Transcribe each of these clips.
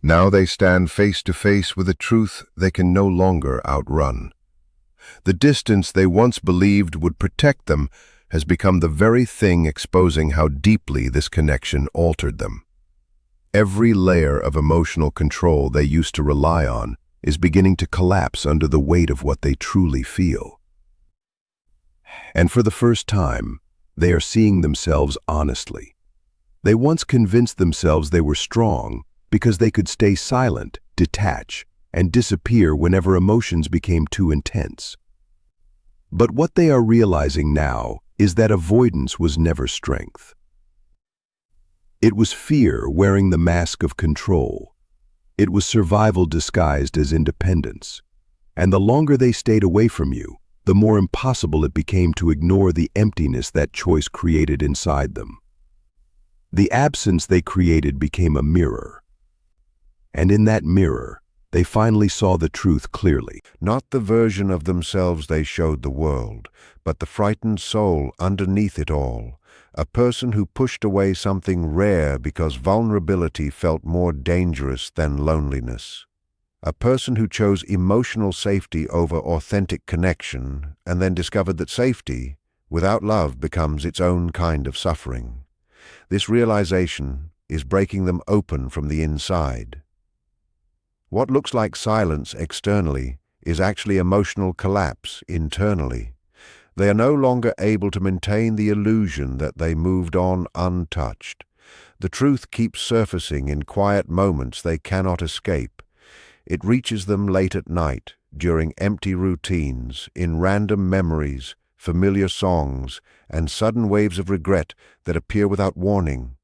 Now they stand face to face with a truth they can no longer outrun. The distance they once believed would protect them has become the very thing exposing how deeply this connection altered them. Every layer of emotional control they used to rely on is beginning to collapse under the weight of what they truly feel. And for the first time, they are seeing themselves honestly. They once convinced themselves they were strong because they could stay silent, detach, and disappear whenever emotions became too intense. But what they are realizing now is that avoidance was never strength. It was fear wearing the mask of control. It was survival disguised as independence. And the longer they stayed away from you, the more impossible it became to ignore the emptiness that choice created inside them. The absence they created became a mirror. And in that mirror, they finally saw the truth clearly. Not the version of themselves they showed the world, but the frightened soul underneath it all. A person who pushed away something rare because vulnerability felt more dangerous than loneliness. A person who chose emotional safety over authentic connection and then discovered that safety, without love, becomes its own kind of suffering. This realization is breaking them open from the inside. What looks like silence externally is actually emotional collapse internally. They are no longer able to maintain the illusion that they moved on untouched. The truth keeps surfacing in quiet moments they cannot escape. It reaches them late at night, during empty routines, in random memories, familiar songs, and sudden waves of regret that appear without warning.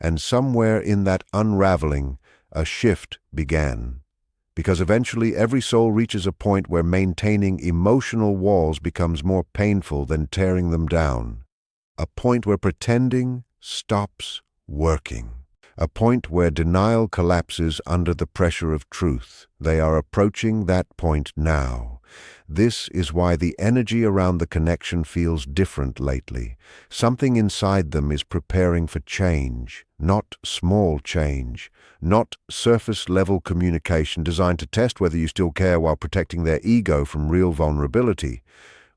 And somewhere in that unraveling, a shift began. Because eventually every soul reaches a point where maintaining emotional walls becomes more painful than tearing them down. A point where pretending stops working. A point where denial collapses under the pressure of truth. They are approaching that point now. This is why the energy around the connection feels different lately. Something inside them is preparing for change, not small change, not surface-level communication designed to test whether you still care while protecting their ego from real vulnerability.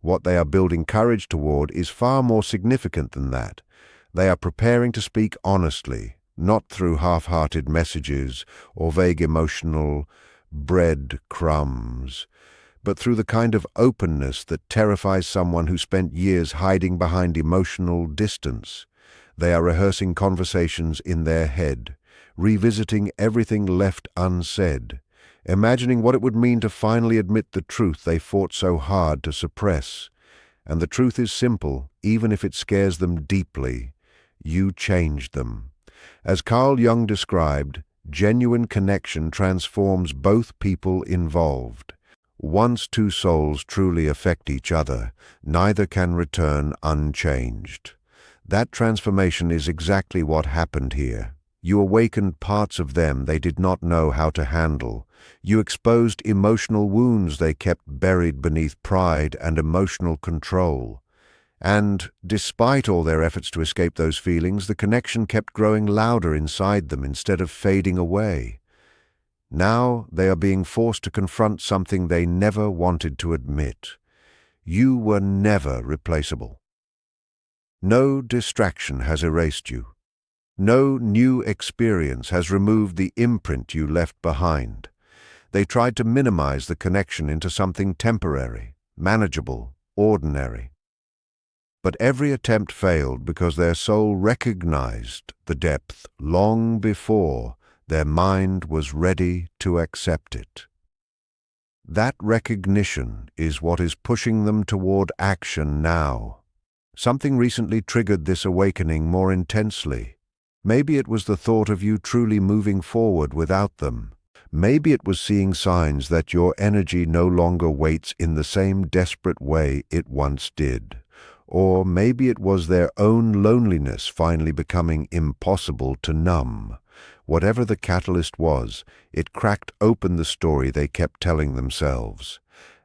What they are building courage toward is far more significant than that. They are preparing to speak honestly, not through half-hearted messages or vague emotional breadcrumbs, but through the kind of openness that terrifies someone who spent years hiding behind emotional distance. They are rehearsing conversations in their head, revisiting everything left unsaid, imagining what it would mean to finally admit the truth they fought so hard to suppress. And the truth is simple, even if it scares them deeply. You changed them. As Carl Jung described, genuine connection transforms both people involved. Once two souls truly affect each other, neither can return unchanged. That transformation is exactly what happened here. You awakened parts of them they did not know how to handle. You exposed emotional wounds they kept buried beneath pride and emotional control. And, despite all their efforts to escape those feelings, the connection kept growing louder inside them instead of fading away. Now they are being forced to confront something they never wanted to admit. You were never replaceable. No distraction has erased you. No new experience has removed the imprint you left behind. They tried to minimize the connection into something temporary, manageable, ordinary. But every attempt failed because their soul recognized the depth long before their mind was ready to accept it. That recognition is what is pushing them toward action now. Something recently triggered this awakening more intensely. Maybe it was the thought of you truly moving forward without them. Maybe it was seeing signs that your energy no longer waits in the same desperate way it once did. Or maybe it was their own loneliness finally becoming impossible to numb. Whatever the catalyst was, it cracked open the story they kept telling themselves.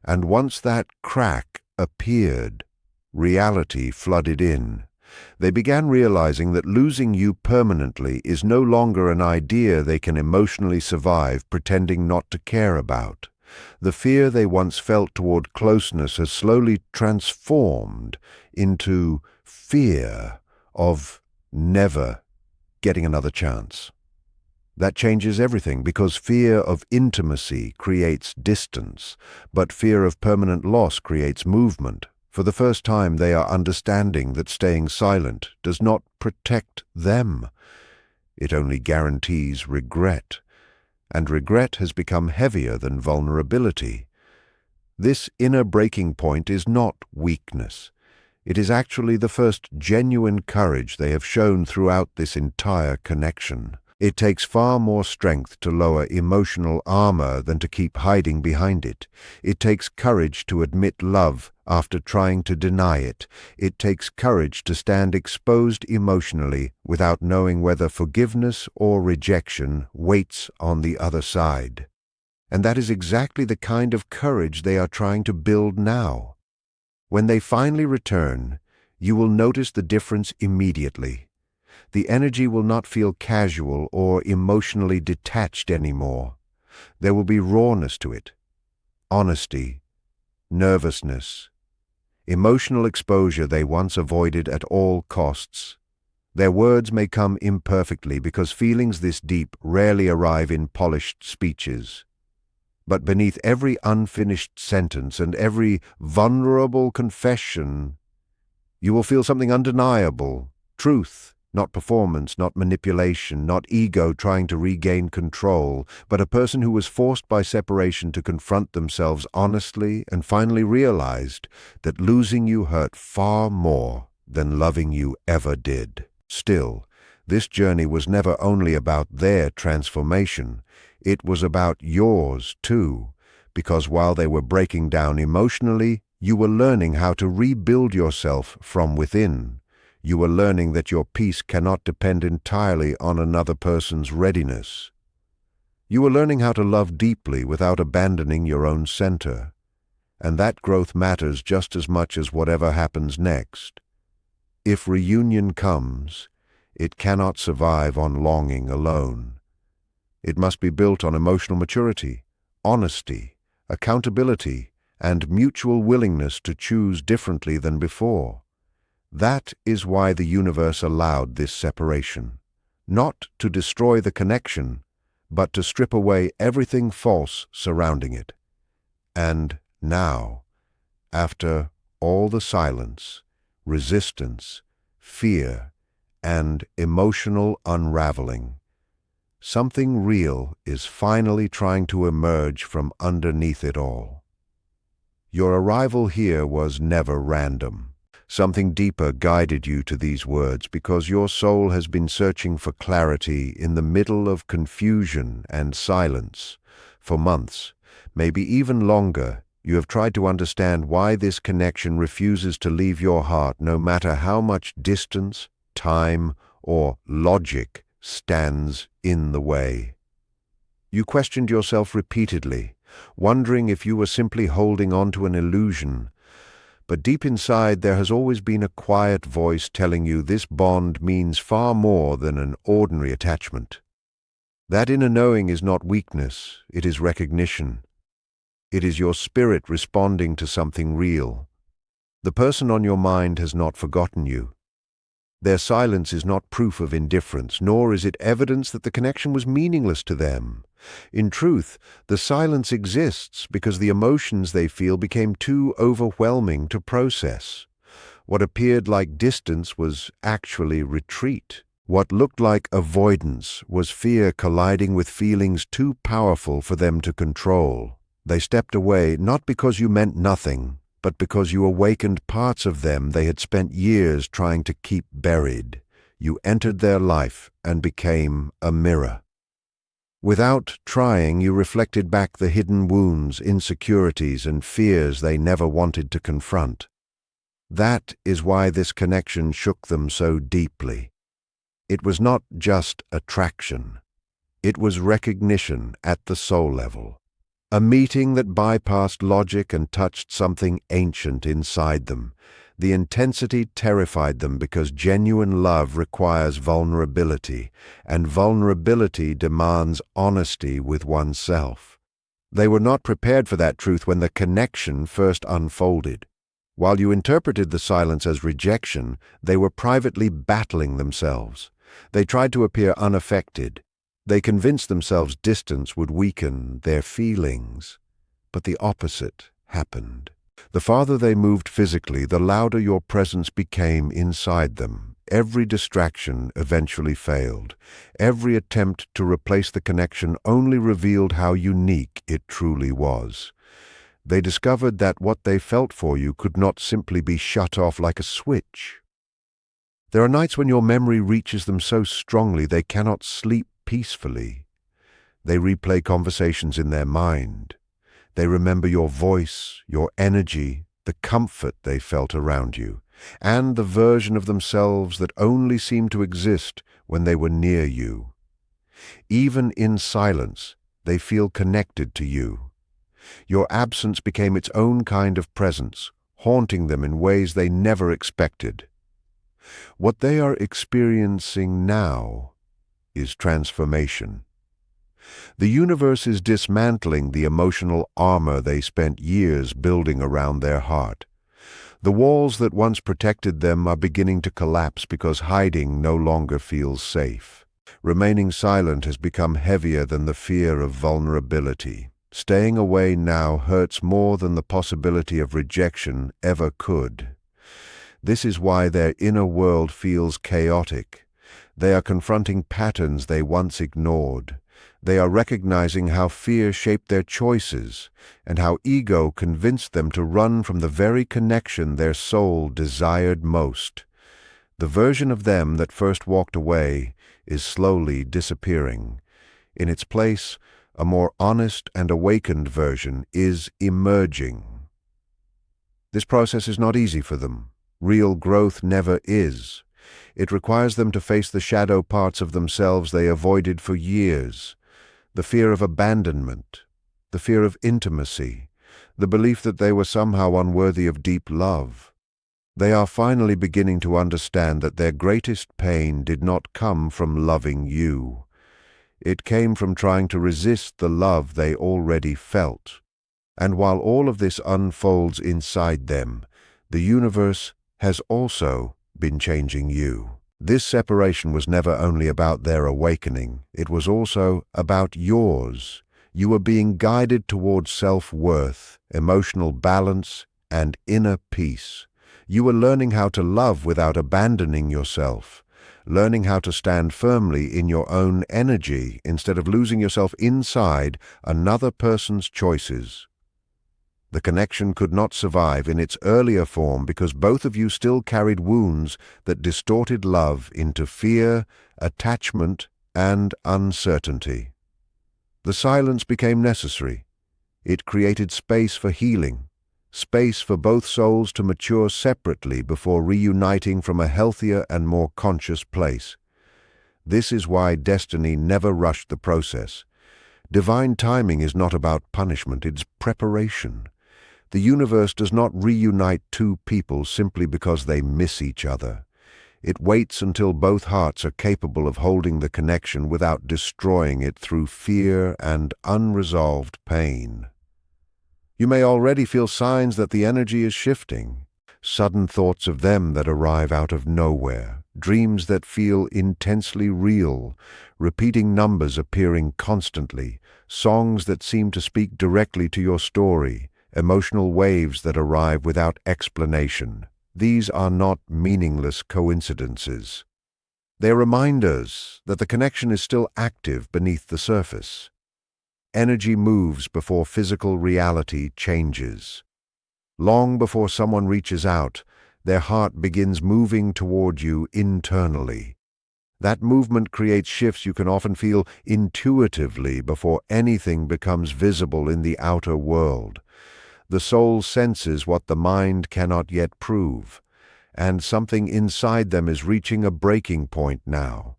And once that crack appeared, reality flooded in. They began realizing that losing you permanently is no longer an idea they can emotionally survive pretending not to care about. The fear they once felt toward closeness has slowly transformed into fear of never getting another chance. That changes everything because fear of intimacy creates distance, but fear of permanent loss creates movement. For the first time, they are understanding that staying silent does not protect them. It only guarantees regret, and regret has become heavier than vulnerability. This inner breaking point is not weakness. It is actually the first genuine courage they have shown throughout this entire connection. It takes far more strength to lower emotional armor than to keep hiding behind it. It takes courage to admit love after trying to deny it. It takes courage to stand exposed emotionally without knowing whether forgiveness or rejection waits on the other side. And that is exactly the kind of courage they are trying to build now. When they finally return, you will notice the difference immediately. The energy will not feel casual or emotionally detached anymore. There will be rawness to it, honesty, nervousness, emotional exposure they once avoided at all costs. Their words may come imperfectly because feelings this deep rarely arrive in polished speeches. But beneath every unfinished sentence and every vulnerable confession, you will feel something undeniable, truth. Not performance, not manipulation, not ego trying to regain control, but a person who was forced by separation to confront themselves honestly and finally realized that losing you hurt far more than loving you ever did. Still, this journey was never only about their transformation, it was about yours too, because while they were breaking down emotionally, you were learning how to rebuild yourself from within. You were learning that your peace cannot depend entirely on another person's readiness. You were learning how to love deeply without abandoning your own center. And that growth matters just as much as whatever happens next. If reunion comes, it cannot survive on longing alone. It must be built on emotional maturity, honesty, accountability, and mutual willingness to choose differently than before. That is why the universe allowed this separation, not to destroy the connection, but to strip away everything false surrounding it. And now, after all the silence, resistance, fear, and emotional unraveling, something real is finally trying to emerge from underneath it all. Your arrival here was never random. Something deeper guided you to these words because your soul has been searching for clarity in the middle of confusion and silence. For months, maybe even longer, you have tried to understand why this connection refuses to leave your heart no matter how much distance, time, or logic stands in the way. You questioned yourself repeatedly, wondering if you were simply holding on to an illusion. But deep inside there has always been a quiet voice telling you this bond means far more than an ordinary attachment. That inner knowing is not weakness, it is recognition. It is your spirit responding to something real. The person on your mind has not forgotten you. Their silence is not proof of indifference, nor is it evidence that the connection was meaningless to them. In truth, the silence exists because the emotions they feel became too overwhelming to process. What appeared like distance was actually retreat. What looked like avoidance was fear colliding with feelings too powerful for them to control. They stepped away not because you meant nothing, but because you awakened parts of them they had spent years trying to keep buried. You entered their life and became a mirror. Without trying, you reflected back the hidden wounds, insecurities, and fears they never wanted to confront. That is why this connection shook them so deeply. It was not just attraction. It was recognition at the soul level. A meeting that bypassed logic and touched something ancient inside them. The intensity terrified them because genuine love requires vulnerability, and vulnerability demands honesty with oneself. They were not prepared for that truth when the connection first unfolded. While you interpreted the silence as rejection, they were privately battling themselves. They tried to appear unaffected. They convinced themselves distance would weaken their feelings. But the opposite happened. The farther they moved physically, the louder your presence became inside them. Every distraction eventually failed. Every attempt to replace the connection only revealed how unique it truly was. They discovered that what they felt for you could not simply be shut off like a switch. There are nights when your memory reaches them so strongly they cannot sleep peacefully. They replay conversations in their mind. They remember your voice, your energy, the comfort they felt around you, and the version of themselves that only seemed to exist when they were near you. Even in silence, they feel connected to you. Your absence became its own kind of presence, haunting them in ways they never expected. What they are experiencing now is transformation. The universe is dismantling the emotional armor they spent years building around their heart. The walls that once protected them are beginning to collapse because hiding no longer feels safe. Remaining silent has become heavier than the fear of vulnerability. Staying away now hurts more than the possibility of rejection ever could. This is why their inner world feels chaotic. They are confronting patterns they once ignored. They are recognizing how fear shaped their choices and how ego convinced them to run from the very connection their soul desired most. The version of them that first walked away is slowly disappearing. In its place, a more honest and awakened version is emerging. This process is not easy for them. Real growth never is. It requires them to face the shadow parts of themselves they avoided for years. The fear of abandonment, the fear of intimacy, the belief that they were somehow unworthy of deep love. They are finally beginning to understand that their greatest pain did not come from loving you. It came from trying to resist the love they already felt. And while all of this unfolds inside them, the universe has also been changing you. This separation was never only about their awakening, it was also about yours. You were being guided towards self-worth, emotional balance, and inner peace. You were learning how to love without abandoning yourself, learning how to stand firmly in your own energy instead of losing yourself inside another person's choices. The connection could not survive in its earlier form because both of you still carried wounds that distorted love into fear, attachment, and uncertainty. The silence became necessary. It created space for healing, space for both souls to mature separately before reuniting from a healthier and more conscious place. This is why destiny never rushed the process. Divine timing is not about punishment, it's preparation. The universe does not reunite two people simply because they miss each other. It waits until both hearts are capable of holding the connection without destroying it through fear and unresolved pain. You may already feel signs that the energy is shifting. Sudden thoughts of them that arrive out of nowhere, dreams that feel intensely real, repeating numbers appearing constantly, songs that seem to speak directly to your story, emotional waves that arrive without explanation. These are not meaningless coincidences. They are reminders that the connection is still active beneath the surface. Energy moves before physical reality changes. Long before someone reaches out, their heart begins moving toward you internally. That movement creates shifts you can often feel intuitively before anything becomes visible in the outer world. The soul senses what the mind cannot yet prove, and something inside them is reaching a breaking point now.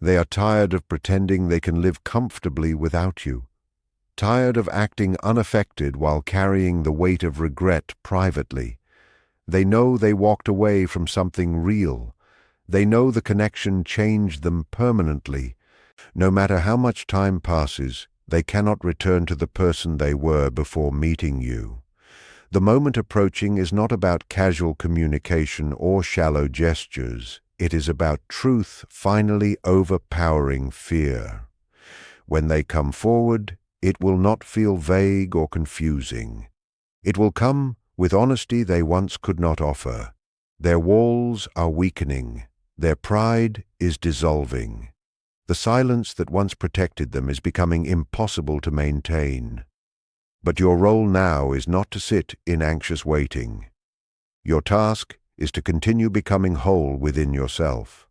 They are tired of pretending they can live comfortably without you, tired of acting unaffected while carrying the weight of regret privately. They know they walked away from something real. They know the connection changed them permanently. No matter how much time passes, they cannot return to the person they were before meeting you. The moment approaching is not about casual communication or shallow gestures. It is about truth finally overpowering fear. When they come forward, it will not feel vague or confusing. It will come with honesty they once could not offer. Their walls are weakening. Their pride is dissolving. The silence that once protected them is becoming impossible to maintain. But your role now is not to sit in anxious waiting. Your task is to continue becoming whole within yourself.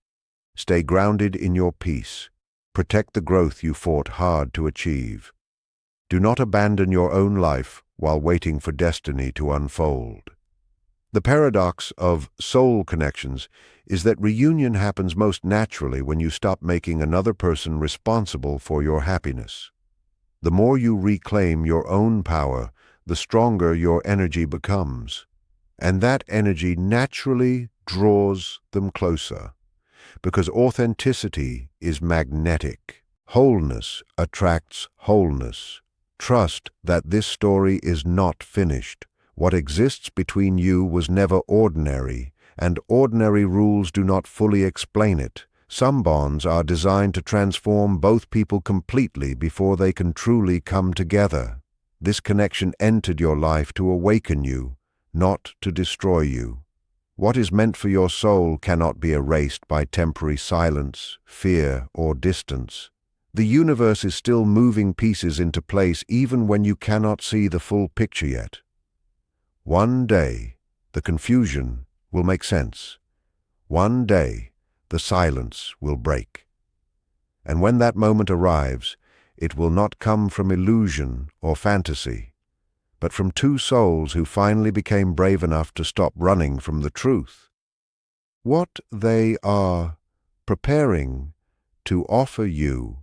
Stay grounded in your peace. Protect the growth you fought hard to achieve. Do not abandon your own life while waiting for destiny to unfold. The paradox of soul connections is that reunion happens most naturally when you stop making another person responsible for your happiness. The more you reclaim your own power, the stronger your energy becomes. And that energy naturally draws them closer, because authenticity is magnetic. Wholeness attracts wholeness. Trust that this story is not finished. What exists between you was never ordinary, and ordinary rules do not fully explain it. Some bonds are designed to transform both people completely before they can truly come together. This connection entered your life to awaken you, not to destroy you. What is meant for your soul cannot be erased by temporary silence, fear, or distance. The universe is still moving pieces into place even when you cannot see the full picture yet. One day, the confusion will make sense. One day, the silence will break. And when that moment arrives, it will not come from illusion or fantasy, but from two souls who finally became brave enough to stop running from the truth. What they are preparing to offer you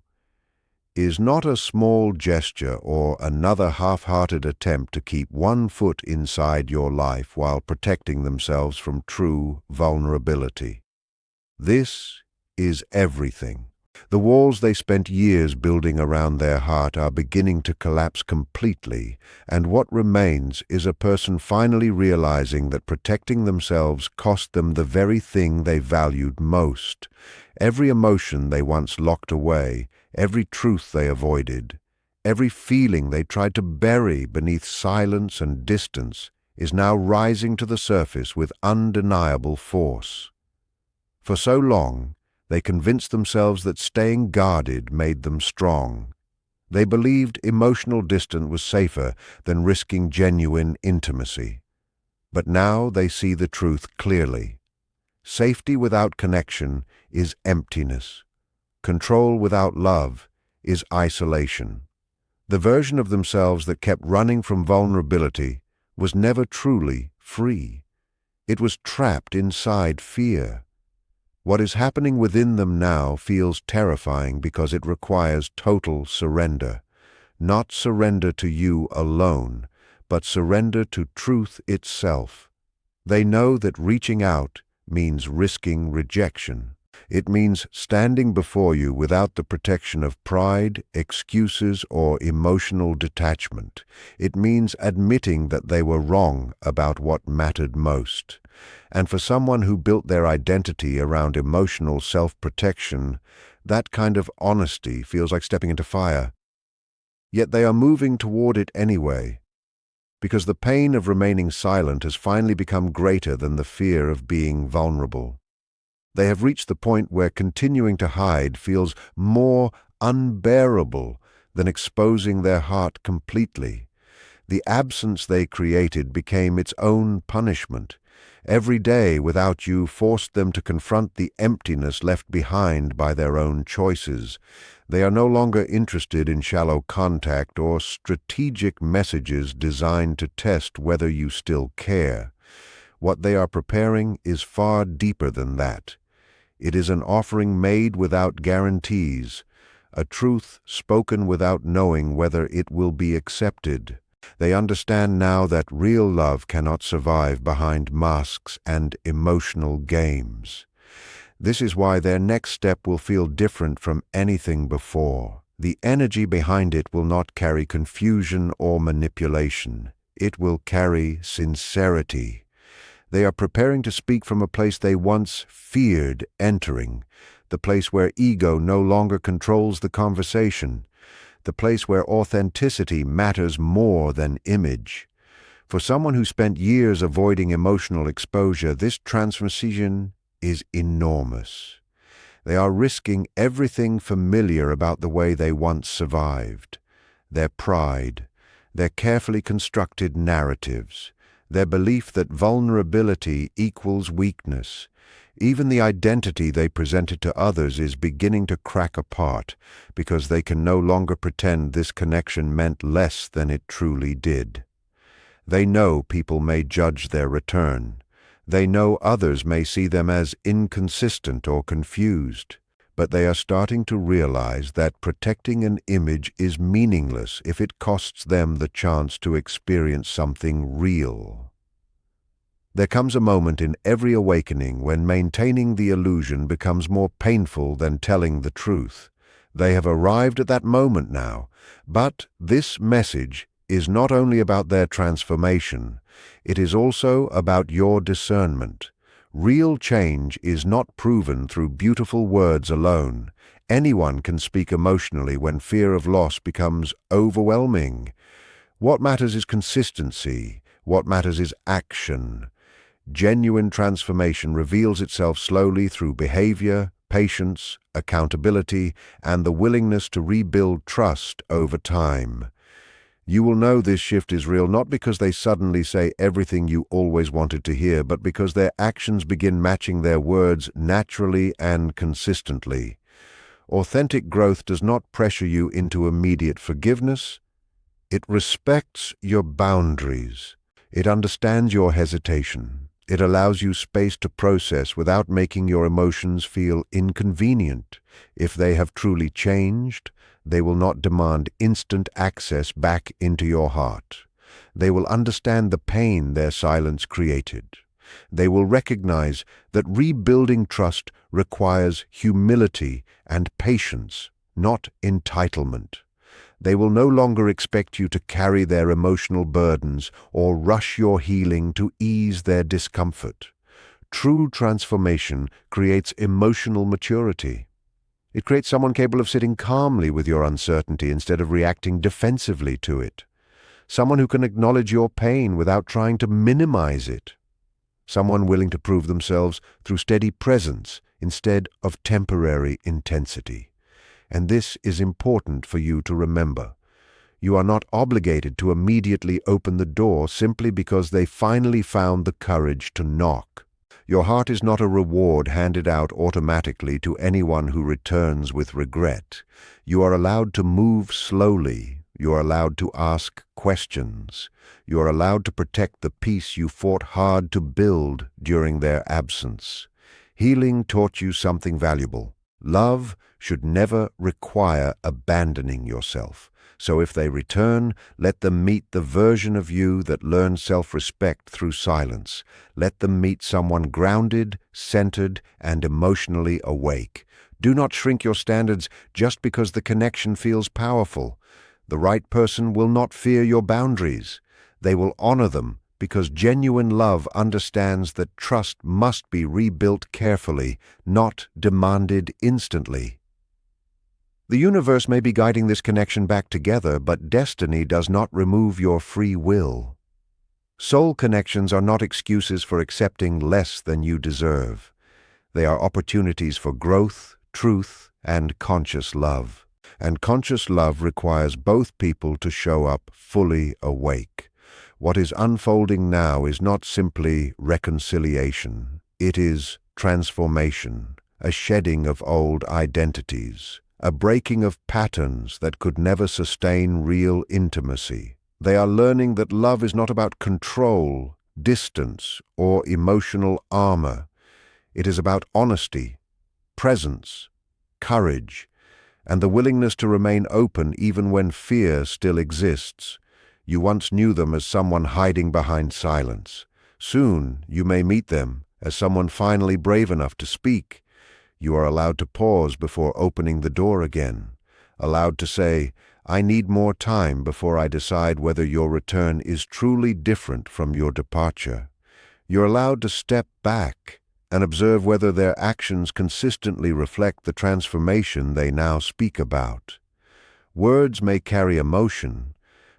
is not a small gesture or another half-hearted attempt to keep one foot inside your life while protecting themselves from true vulnerability. This is everything. The walls they spent years building around their heart are beginning to collapse completely, and what remains is a person finally realizing that protecting themselves cost them the very thing they valued most. Every emotion they once locked away, every truth they avoided, every feeling they tried to bury beneath silence and distance is now rising to the surface with undeniable force. For so long, they convinced themselves that staying guarded made them strong. They believed emotional distance was safer than risking genuine intimacy. But now they see the truth clearly. Safety without connection is emptiness. Control without love is isolation. The version of themselves that kept running from vulnerability was never truly free. It was trapped inside fear. What is happening within them now feels terrifying because it requires total surrender. Not surrender to you alone, but surrender to truth itself. They know that reaching out means risking rejection. It means standing before you without the protection of pride, excuses, or emotional detachment. It means admitting that they were wrong about what mattered most. And for someone who built their identity around emotional self-protection, that kind of honesty feels like stepping into fire. Yet they are moving toward it anyway, because the pain of remaining silent has finally become greater than the fear of being vulnerable. They have reached the point where continuing to hide feels more unbearable than exposing their heart completely. The absence they created became its own punishment. Every day without you forced them to confront the emptiness left behind by their own choices. They are no longer interested in shallow contact or strategic messages designed to test whether you still care. What they are preparing is far deeper than that. It is an offering made without guarantees, a truth spoken without knowing whether it will be accepted. They understand now that real love cannot survive behind masks and emotional games. This is why their next step will feel different from anything before. The energy behind it will not carry confusion or manipulation. It will carry sincerity. They are preparing to speak from a place they once feared entering, the place where ego no longer controls the conversation, the place where authenticity matters more than image. For someone who spent years avoiding emotional exposure, this transformation is enormous. They are risking everything familiar about the way they once survived. Their pride, their carefully constructed narratives, their belief that vulnerability equals weakness. Even the identity they presented to others is beginning to crack apart because they can no longer pretend this connection meant less than it truly did. They know people may judge their return. They know others may see them as inconsistent or confused. But they are starting to realize that protecting an image is meaningless if it costs them the chance to experience something real. There comes a moment in every awakening when maintaining the illusion becomes more painful than telling the truth. They have arrived at that moment now, but this message is not only about their transformation, it is also about your discernment. Real change is not proven through beautiful words alone. Anyone can speak emotionally when fear of loss becomes overwhelming. What matters is consistency. What matters is action. Genuine transformation reveals itself slowly through behavior, patience, accountability, and the willingness to rebuild trust over time. You will know this shift is real not because they suddenly say everything you always wanted to hear, but because their actions begin matching their words naturally and consistently. Authentic growth does not pressure you into immediate forgiveness. It respects your boundaries. It understands your hesitation. It allows you space to process without making your emotions feel inconvenient. If they have truly changed, they will not demand instant access back into your heart. They will understand the pain their silence created. They will recognize that rebuilding trust requires humility and patience, not entitlement. They will no longer expect you to carry their emotional burdens or rush your healing to ease their discomfort. True transformation creates emotional maturity. It creates someone capable of sitting calmly with your uncertainty instead of reacting defensively to it. Someone who can acknowledge your pain without trying to minimize it. Someone willing to prove themselves through steady presence instead of temporary intensity. And this is important for you to remember. You are not obligated to immediately open the door simply because they finally found the courage to knock. Your heart is not a reward handed out automatically to anyone who returns with regret. You are allowed to move slowly. You are allowed to ask questions. You are allowed to protect the peace you fought hard to build during their absence. Healing taught you something valuable. Love should never require abandoning yourself. So if they return, let them meet the version of you that learned self-respect through silence. Let them meet someone grounded, centered, and emotionally awake. Do not shrink your standards just because the connection feels powerful. The right person will not fear your boundaries. They will honor them because genuine love understands that trust must be rebuilt carefully, not demanded instantly. The universe may be guiding this connection back together, but destiny does not remove your free will. Soul connections are not excuses for accepting less than you deserve. They are opportunities for growth, truth, and conscious love. And conscious love requires both people to show up fully awake. What is unfolding now is not simply reconciliation. It is transformation, a shedding of old identities, a breaking of patterns that could never sustain real intimacy. They are learning that love is not about control, distance, or emotional armor. It is about honesty, presence, courage, and the willingness to remain open even when fear still exists. You once knew them as someone hiding behind silence. Soon, you may meet them as someone finally brave enough to speak. You are allowed to pause before opening the door again, allowed to say, "I need more time before I decide whether your return is truly different from your departure." You're allowed to step back and observe whether their actions consistently reflect the transformation they now speak about. Words may carry emotion,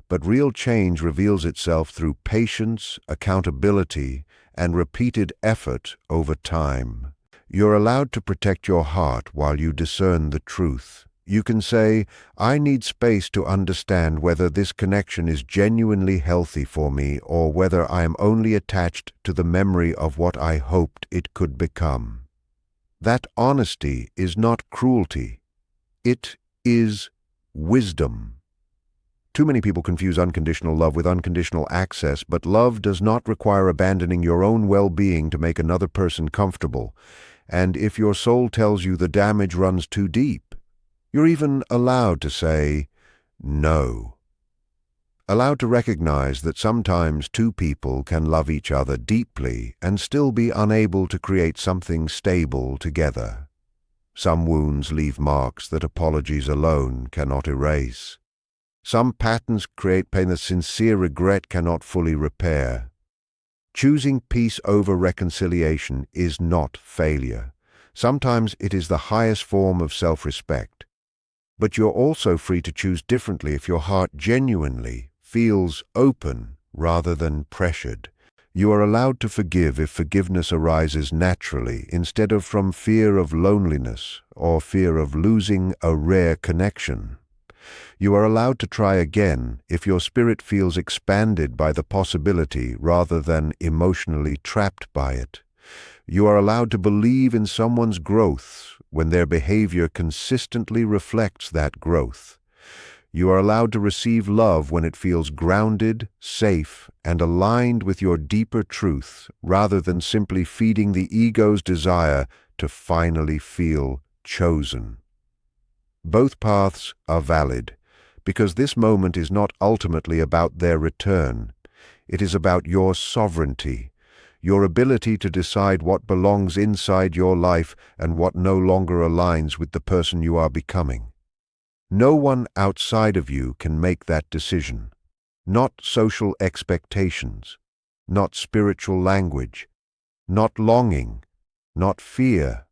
but real change reveals itself through patience, accountability, and repeated effort over time. You're allowed to protect your heart while you discern the truth. You can say, "I need space to understand whether this connection is genuinely healthy for me or whether I am only attached to the memory of what I hoped it could become." That honesty is not cruelty. It is wisdom. Too many people confuse unconditional love with unconditional access, but love does not require abandoning your own well-being to make another person comfortable. And if your soul tells you the damage runs too deep, you're even allowed to say no. Allowed to recognize that sometimes two people can love each other deeply and still be unable to create something stable together. Some wounds leave marks that apologies alone cannot erase. Some patterns create pain that sincere regret cannot fully repair. Choosing peace over reconciliation is not failure. Sometimes it is the highest form of self-respect. But you're also free to choose differently if your heart genuinely feels open rather than pressured. You are allowed to forgive if forgiveness arises naturally instead of from fear of loneliness or fear of losing a rare connection. You are allowed to try again if your spirit feels expanded by the possibility rather than emotionally trapped by it. You are allowed to believe in someone's growth when their behavior consistently reflects that growth. You are allowed to receive love when it feels grounded, safe, and aligned with your deeper truth rather than simply feeding the ego's desire to finally feel chosen. Both paths are valid, because this moment is not ultimately about their return. It is about your sovereignty, your ability to decide what belongs inside your life and what no longer aligns with the person you are becoming. No one outside of you can make that decision. Not social expectations, not spiritual language, not longing, not fear.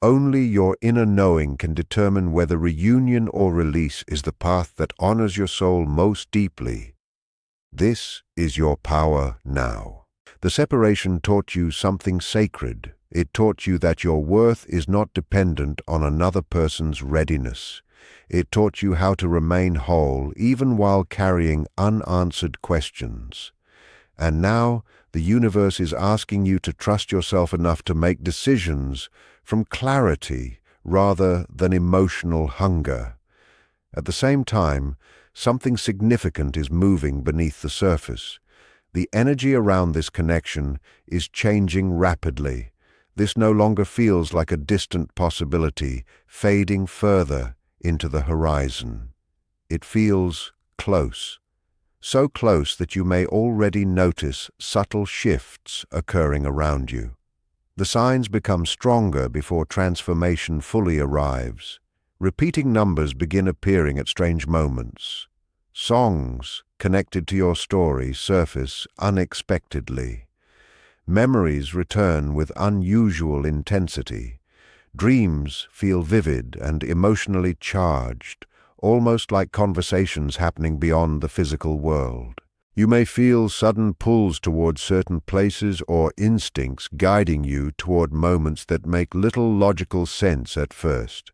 Only your inner knowing can determine whether reunion or release is the path that honors your soul most deeply. This is your power now. The separation taught you something sacred. It taught you that your worth is not dependent on another person's readiness. It taught you how to remain whole even while carrying unanswered questions. And now the universe is asking you to trust yourself enough to make decisions from clarity rather than emotional hunger. At the same time, something significant is moving beneath the surface. The energy around this connection is changing rapidly. This no longer feels like a distant possibility, fading further into the horizon. It feels close. So close that you may already notice subtle shifts occurring around you. The signs become stronger before transformation fully arrives. Repeating numbers begin appearing at strange moments. Songs connected to your story surface unexpectedly. Memories return with unusual intensity. Dreams feel vivid and emotionally charged, almost like conversations happening beyond the physical world. You may feel sudden pulls toward certain places or instincts guiding you toward moments that make little logical sense at first.